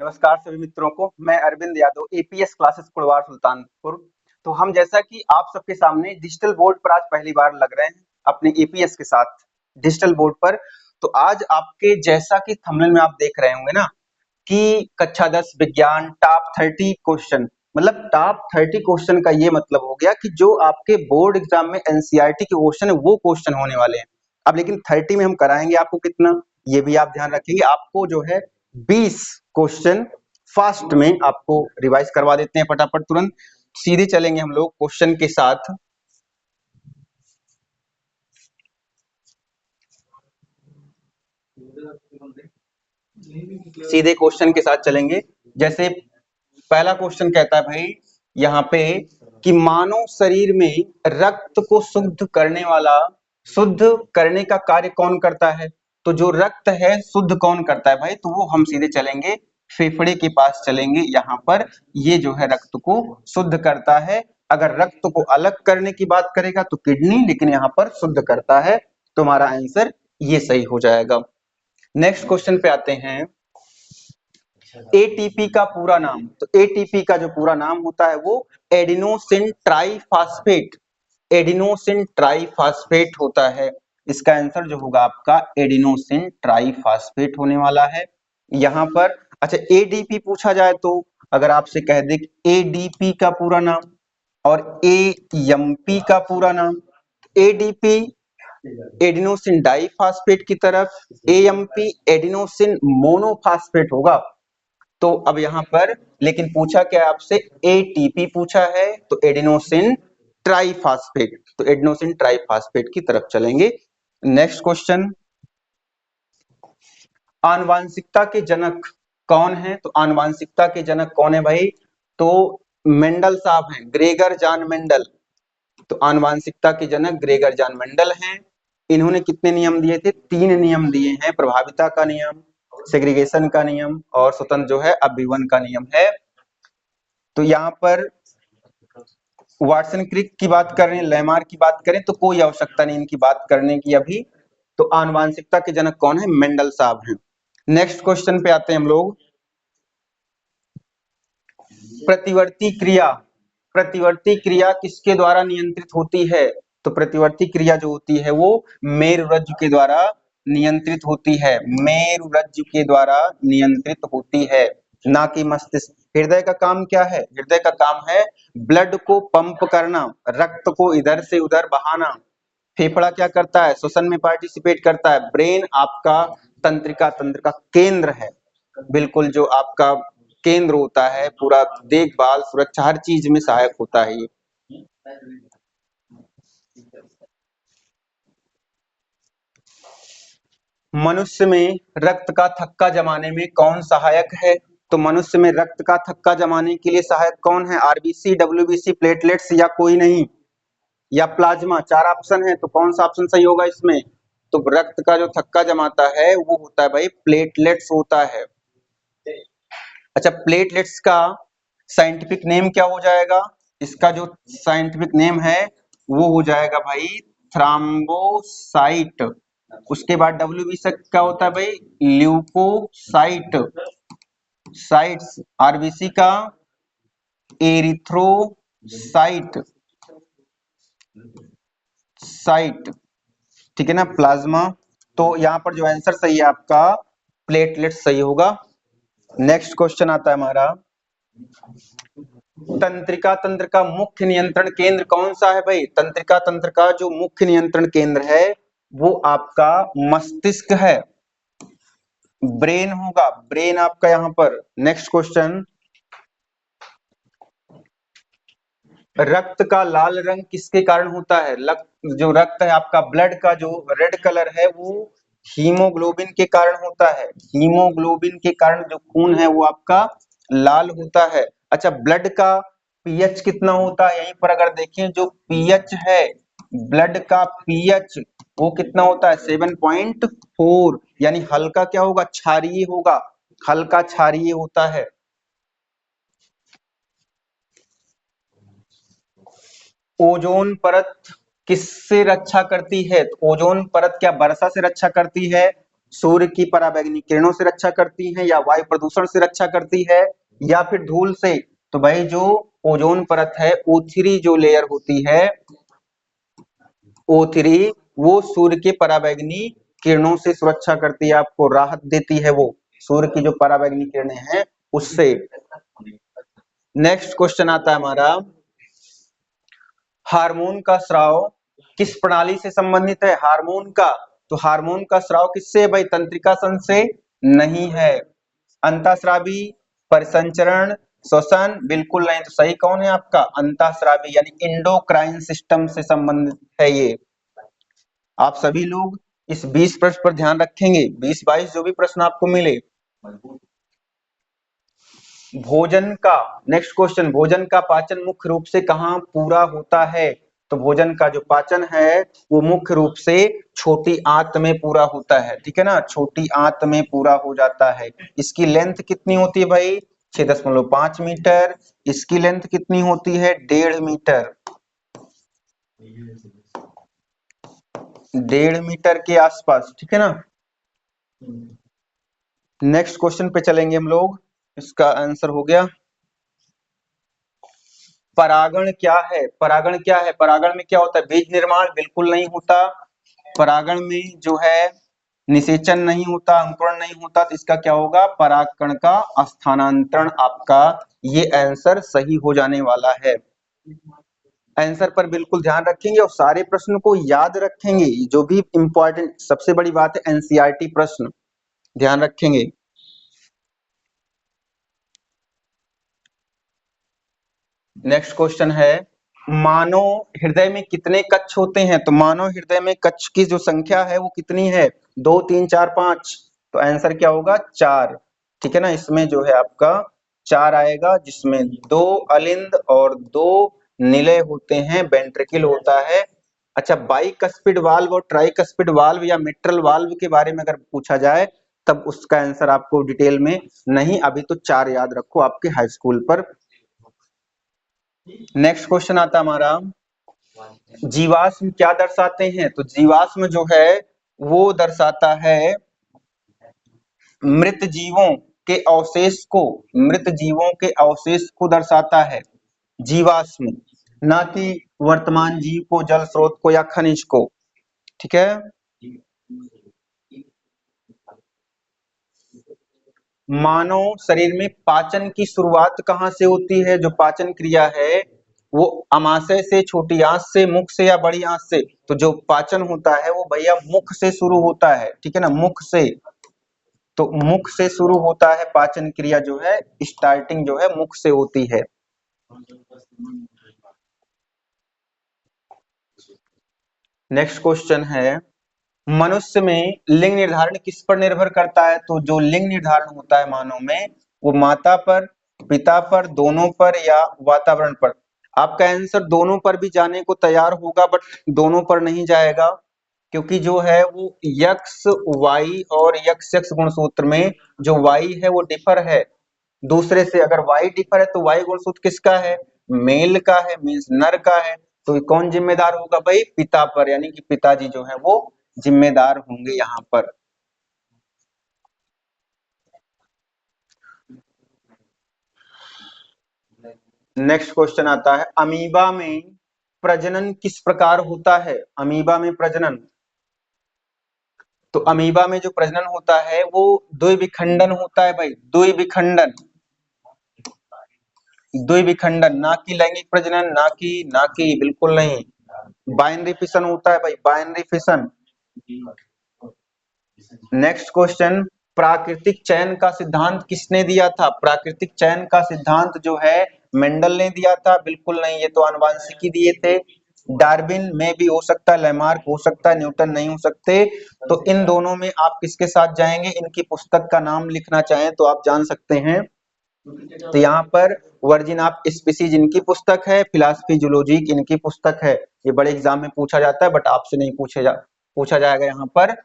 नमस्कार सभी मित्रों को। मैं अरविंद यादव, एपीएस क्लासेस कुड़वार सुल्तानपुर। तो हम जैसा कि आप सबके सामने डिजिटल बोर्ड पर आज पहली बार लग रहे हैं अपने एपीएस के साथ डिजिटल बोर्ड पर। तो आज आपके जैसा कि थंबनेल में आप देख रहे होंगे ना कि कक्षा 10 विज्ञान टॉप 30 क्वेश्चन, मतलब टॉप 30 क्वेश्चन का ये मतलब हो गया कि जो आपके बोर्ड एग्जाम में एनसीईआरटी के क्वेश्चन है वो क्वेश्चन होने वाले हैं। अब लेकिन 30 में हम कराएंगे आपको कितना, ये भी आप ध्यान रखेंगे। आपको जो है 20 क्वेश्चन फास्ट में आपको रिवाइज करवा देते हैं फटाफट, तुरंत सीधे चलेंगे हम लोग क्वेश्चन के साथ। सीधे क्वेश्चन के साथ चलेंगे। जैसे पहला क्वेश्चन कहता है भाई यहाँ पे कि मानव शरीर में रक्त को शुद्ध करने का कार्य कौन करता है। तो जो रक्त है शुद्ध कौन करता है भाई, तो वो हम सीधे चलेंगे फेफड़े के पास चलेंगे। यहाँ पर ये जो है रक्त को शुद्ध करता है। अगर रक्त को अलग करने की बात करेगा तो किडनी, लेकिन यहाँ पर शुद्ध करता है। तुम्हारा आंसर ये सही हो जाएगा। नेक्स्ट क्वेश्चन पे आते हैं। एटीपी का पूरा नाम, तो एटीपी का जो पूरा नाम होता है वो एडिनोसिन ट्राइफॉस्फेट, एडिनोसिन ट्राइफॉस्फेट होता है। इसका आंसर जो होगा आपका एडिनोसिन ट्राइफॉस्फेट होने वाला है यहाँ पर। अच्छा, एडीपी पूछा जाए तो अगर आपसे कह दे एडीपी का पूरा नाम और एएमपी का पूरा नाम, एडीपी एडिनोसिन डाइफॉस्फेट की तरफ, एएमपी एडिनोसिन मोनोफॉस्फेट होगा। तो अब यहाँ पर लेकिन पूछा क्या आपसे, एटीपी पूछा है, तो एडिनोसिन ट्राइफॉस्फेट, तो एडिनोसिन ट्राइफॉस्फेट की तरफ चलेंगे। नेक्स्ट क्वेश्चन, आनुवांशिकता के जनक कौन है। तो आनुवांशिकता के जनक कौन है भाई, तो मेंडल साहब हैं, ग्रेगर जॉन मेंडल। तो आनुवांशिकता के जनक ग्रेगर जॉन मेंडल हैं। इन्होंने कितने नियम दिए थे, 3 नियम दिए हैं। प्रभाविता का नियम, सेग्रीगेशन का नियम और स्वतंत्र जो है अभिवन का नियम है। तो यहाँ पर वाटसन क्रिक की बात करें, लेमार की बात करें तो कोई आवश्यकता नहीं इनकी बात करने की अभी। तो आनुवांशिकता के जनक कौन है, मेंडल साहब हैं। नेक्स्ट क्वेश्चन पे आते हैं हम लोग। प्रतिवर्ती क्रिया, प्रतिवर्ती क्रिया किसके द्वारा नियंत्रित होती है। तो प्रतिवर्ती क्रिया जो होती है वो मेरुरज्जु के द्वारा नियंत्रित होती है, मेरुरज्जु के द्वारा नियंत्रित होती है, ना कि मस्तिष्क। हृदय का काम क्या है, हृदय का काम है ब्लड को पंप करना, रक्त को इधर से उधर बहाना। फेफड़ा क्या करता है, श्वसन में पार्टिसिपेट करता है। ब्रेन आपका तंत्रिका तंत्र का केंद्र है, बिल्कुल जो आपका केंद्र होता है, पूरा देखभाल सुरक्षा हर चीज में सहायक होता है ये। मनुष्य में रक्त का थक्का जमाने में कौन सहायक है। तो मनुष्य में रक्त का थक्का जमाने के लिए सहायक कौन है, आरबीसी, डब्ल्यूबीसी, प्लेटलेट्स या कोई नहीं, या प्लाज्मा। 4 ऑप्शन है, तो कौन सा ऑप्शन सही होगा इसमें। तो रक्त का जो थक्का जमाता है वो होता है भाई प्लेटलेट्स होता है। अच्छा, प्लेटलेट्स का साइंटिफिक नेम क्या हो जाएगा, इसका जो साइंटिफिक नेम है वो हो जाएगा भाई थ्राम्बोसाइट। उसके बाद डब्ल्यूबीसी क्या होता है भाई, ल्यूकोसाइट। साइट्स आरबीसी का एरिथ्रोसाइट, साइट, ठीक है ना, प्लाज्मा। तो यहाँ पर जो आंसर सही है आपका प्लेटलेट सही होगा। नेक्स्ट क्वेश्चन आता है हमारा, तंत्रिका तंत्र का मुख्य नियंत्रण केंद्र कौन सा है भाई। तंत्रिका तंत्र का जो मुख्य नियंत्रण केंद्र है वो आपका मस्तिष्क है, ब्रेन होगा, ब्रेन आपका यहाँ पर। नेक्स्ट क्वेश्चन, रक्त का लाल रंग किसके कारण होता है। जो रक्त है आपका, ब्लड का जो रेड कलर है वो हीमोग्लोबिन के कारण होता है, हीमोग्लोबिन के कारण जो खून है वो आपका लाल होता है। अच्छा, ब्लड का पीएच कितना होता है, यहीं पर अगर देखें जो पीएच है, ब्लड का पीएच वो कितना होता है 7.4, यानी हल्का क्या होगा, क्षारीय होगा, हल्का क्षारीय होता है। ओजोन परत किससे रक्षा करती है। तो ओजोन परत क्या वर्षा से रक्षा करती है, सूर्य की पराबैंगनी किरणों से रक्षा करती हैं, या वायु प्रदूषण से रक्षा करती है, या फिर धूल से? तो भाई जो ओजोन परत है, O3 जो लेयर होती है, O3 वो सूर्य के पराबैंगनी किरणों से सुरक्षा करती है, आपको राहत देती है, वो सूर्य की जो पराबैंगनी किरणें हैं उससे। नेक्स्ट क्वेश्चन आता है हमारा, हार्मोन का स्राव किस प्रणाली से संबंधित है? हार्मोन का, तो हार्मोन का स्राव किससे है भाई? तंत्रिका संघ से नहीं है। अंतःस्रावी, परिसंचरण, श्वसन? बिल्कुल नहीं। तो सही कौन है आपका? अंतःस्रावी यानी इंडोक्राइन सिस्टम से संबंधित है ये। आप सभी लोग इस 20 प्रश्न पर ध्यान रखेंगे, 20-22 जो भी प्रश्न आपको मिले। भोजन का, नेक्स्ट क्वेश्चन, भोजन का पाचन मुख्य रूप से कहाँ पूरा होता है? तो भोजन का जो पाचन है वो मुख्य रूप से छोटी आंत में पूरा होता है, ठीक है ना, छोटी आंत में पूरा हो जाता है। इसकी लेंथ कितनी होती है भाई? 6.5 मीटर। इसकी लेंथ कितनी होती है? 1.5 मीटर। 1.5 मीटर के आसपास, ठीक है ना। नेक्स्ट क्वेश्चन पे चलेंगे हम लोग, इसका आंसर हो गया। परागण क्या है? परागण क्या है? परागण में क्या होता है? बीज निर्माण? बिल्कुल नहीं होता। परागण में जो है निषेचन नहीं होता, अंकुरण नहीं होता, तो इसका क्या होगा? परागकण का स्थानांतरण आपका ये आंसर सही हो जाने वाला है। आंसर पर बिल्कुल ध्यान रखेंगे और सारे प्रश्न को याद रखेंगे, जो भी इंपॉर्टेंट, सबसे बड़ी बात है एनसीईआरटी प्रश्न ध्यान रखेंगे। नेक्स्ट क्वेश्चन है, मानव हृदय में कितने कक्ष होते हैं? तो मानव हृदय में कक्ष की जो संख्या है वो कितनी है? 2, 3, 4, 5। तो आंसर क्या होगा? 4, ठीक है ना। इसमें जो है आपका 4 आएगा, जिसमें 2 अलिंद और 2 निलय होते हैं, वेंट्रिकल होता है। अच्छा, बाइकस्पिड वाल्व और ट्राइकस्पिड वाल्व या मिट्रल वाल्व के बारे में अगर पूछा जाए तब उसका आंसर आपको डिटेल में नहीं, अभी तो 4 याद रखो आपके हाई स्कूल पर। नेक्स्ट क्वेश्चन आता हमारा, जीवाश्म क्या दर्शाते हैं? तो जीवाश्म जो है वो दर्शाता है मृत जीवों के अवशेष को, मृत जीवों के अवशेष को दर्शाता है जीवाश्म, ना कि वर्तमान जीव को, जल स्रोत को या खनिज को, ठीक है। मानव शरीर में पाचन की शुरुआत कहाँ से होती है? जो पाचन क्रिया है वो अमाशय से, छोटी आंत से, मुख से या बड़ी आंत से? तो जो पाचन होता है वो भैया मुख से शुरू होता है, ठीक है ना, मुख से। तो मुख से शुरू होता है पाचन क्रिया, जो है स्टार्टिंग जो है मुख से होती है। नेक्स्ट क्वेश्चन है, मनुष्य में लिंग निर्धारण किस पर निर्भर करता है? तो जो लिंग निर्धारण होता है मानव में वो माता पर, पिता पर, दोनों पर या वातावरण पर? आपका आंसर दोनों पर भी जाने को तैयार होगा, बट दोनों पर नहीं जाएगा, क्योंकि जो है वो यक्स वाई और यक्स यक्स गुणसूत्र में जो वाई है वो डिफर है दूसरे से। अगर वाई डिफर है तो वाई गुणसूत्र किसका है? मेल का है, मीन्स नर का है। तो कौन जिम्मेदार होगा भाई? पिता पर, यानी कि पिताजी जो है वो जिम्मेदार होंगे यहाँ पर। नेक्स्ट क्वेश्चन आता है, अमीबा में प्रजनन किस प्रकार होता है? अमीबा में प्रजनन, तो अमीबा में जो प्रजनन होता है वो द्विविखंडन होता है भाई, द्विविखंडन। द्विविखंडन, ना कि लैंगिक प्रजनन, ना कि बिल्कुल नहीं। बाइनरी फिशन होता है भाई, बाइनरी फिशन। नेक्स्ट क्वेश्चन, प्राकृतिक चयन का सिद्धांत किसने दिया था? प्राकृतिक चयन का सिद्धांत जो है मेंडल ने दिया था, बिल्कुल नहीं, ये तो आनुवांशिकी दिए थे। डार्विन में भी हो सकता है, लेमार्क हो सकता है, न्यूटन नहीं हो सकते। तो इन दोनों में आप किसके साथ जाएंगे? इनकी पुस्तक का नाम लिखना चाहें तो आप जान सकते हैं। तो यहाँ पर वर्जिन ऑफ स्पीसीज इनकी पुस्तक है, फिलॉसफी जूलॉजी इनकी पुस्तक है। ये बड़े एग्जाम में पूछा जाता है, बट आपसे नहीं पूछा जाएगा यहाँ पर।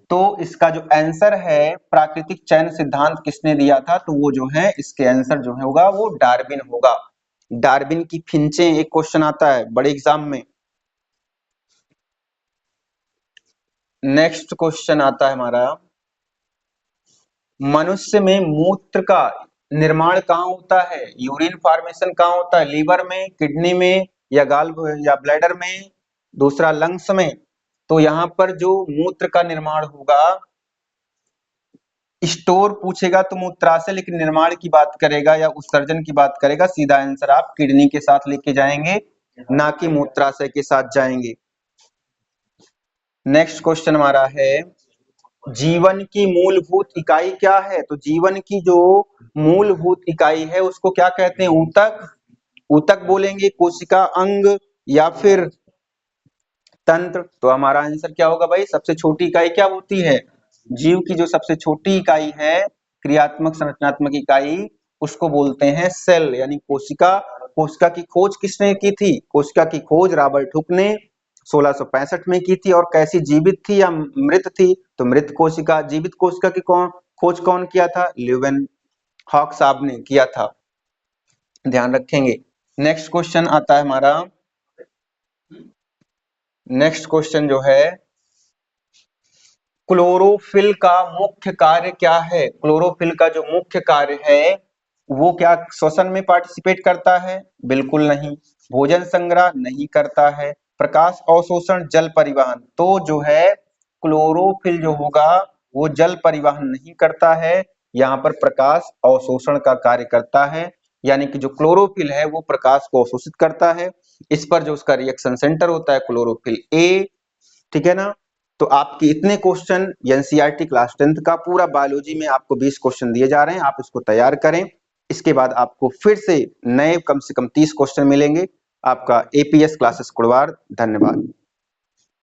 तो इसका जो आंसर है प्राकृतिक चयन सिद्धांत किसने दिया था? तो वो जो है इसके आंसर जो होगा वो डार्विन होगा। डार्विन की फिंचे एक क्वेश्चन आता है बड़े एग्जाम में। नेक्स्ट क्वेश्चन आता है हमारा, मनुष्य में मूत्र का निर्माण कहाँ होता है? यूरिन फॉर्मेशन कहाँ होता है? लीवर में, किडनी में, या गाल या ब्लैडर में, दूसरा लंग्स में। तो यहाँ पर जो मूत्र का निर्माण होगा, स्टोर पूछेगा तो मूत्राशय, लेकिन निर्माण की बात करेगा या उत्सर्जन की बात करेगा, सीधा आंसर आप किडनी के साथ लेके जाएंगे, ना कि मूत्राशय के साथ जाएंगे। नेक्स्ट क्वेश्चन हमारा है, जीवन की मूलभूत इकाई क्या है? तो जीवन की जो मूलभूत इकाई है उसको क्या कहते हैं? ऊतक। ऊतक बोलेंगे, कोशिका, अंग, या फिर तंत्र। तो हमारा आंसर क्या होगा भाई? सबसे छोटी इकाई क्या होती है? जीव की जो सबसे छोटी इकाई है, क्रियात्मक संरचनात्मक इकाई, उसको बोलते हैं सेल, यानी कोशिका। कोशिका की खोज किसने की थी? कोशिका की खोज रॉबर्ट हुक ने 1665 में की थी। और कैसी, जीवित थी या मृत थी? तो मृत कोशिका। जीवित कोशिका की खोज कौन किया था? ल्यूवेन हॉक साहब ने किया था, ध्यान रखेंगे। नेक्स्ट क्वेश्चन आता है हमारा, नेक्स्ट क्वेश्चन जो है, क्लोरोफिल का मुख्य कार्य क्या है? क्लोरोफिल का जो मुख्य कार्य है वो क्या श्वसन में पार्टिसिपेट करता है? बिल्कुल नहीं। भोजन संग्रह नहीं करता है। प्रकाश अवशोषण, जल परिवहन। तो जो है क्लोरोफिल जो होगा वो जल परिवहन नहीं करता है, यहाँ पर प्रकाश अवशोषण का कार्य करता है। यानी कि जो क्लोरोफिल है वो प्रकाश को अवशोषित करता है। इस पर जो उसका रिएक्शन सेंटर होता है क्लोरोफिल ए, ठीक है ना। तो आपके इतने क्वेश्चन एनसीईआरटी क्लास 10th का पूरा बायोलॉजी में आपको 20 क्वेश्चन दिए जा रहे हैं, आप इसको तैयार करें। इसके बाद आपको फिर से नए कम से कम 30 क्वेश्चन मिलेंगे। आपका एपीएस क्लासेस कुड़वार, धन्यवाद।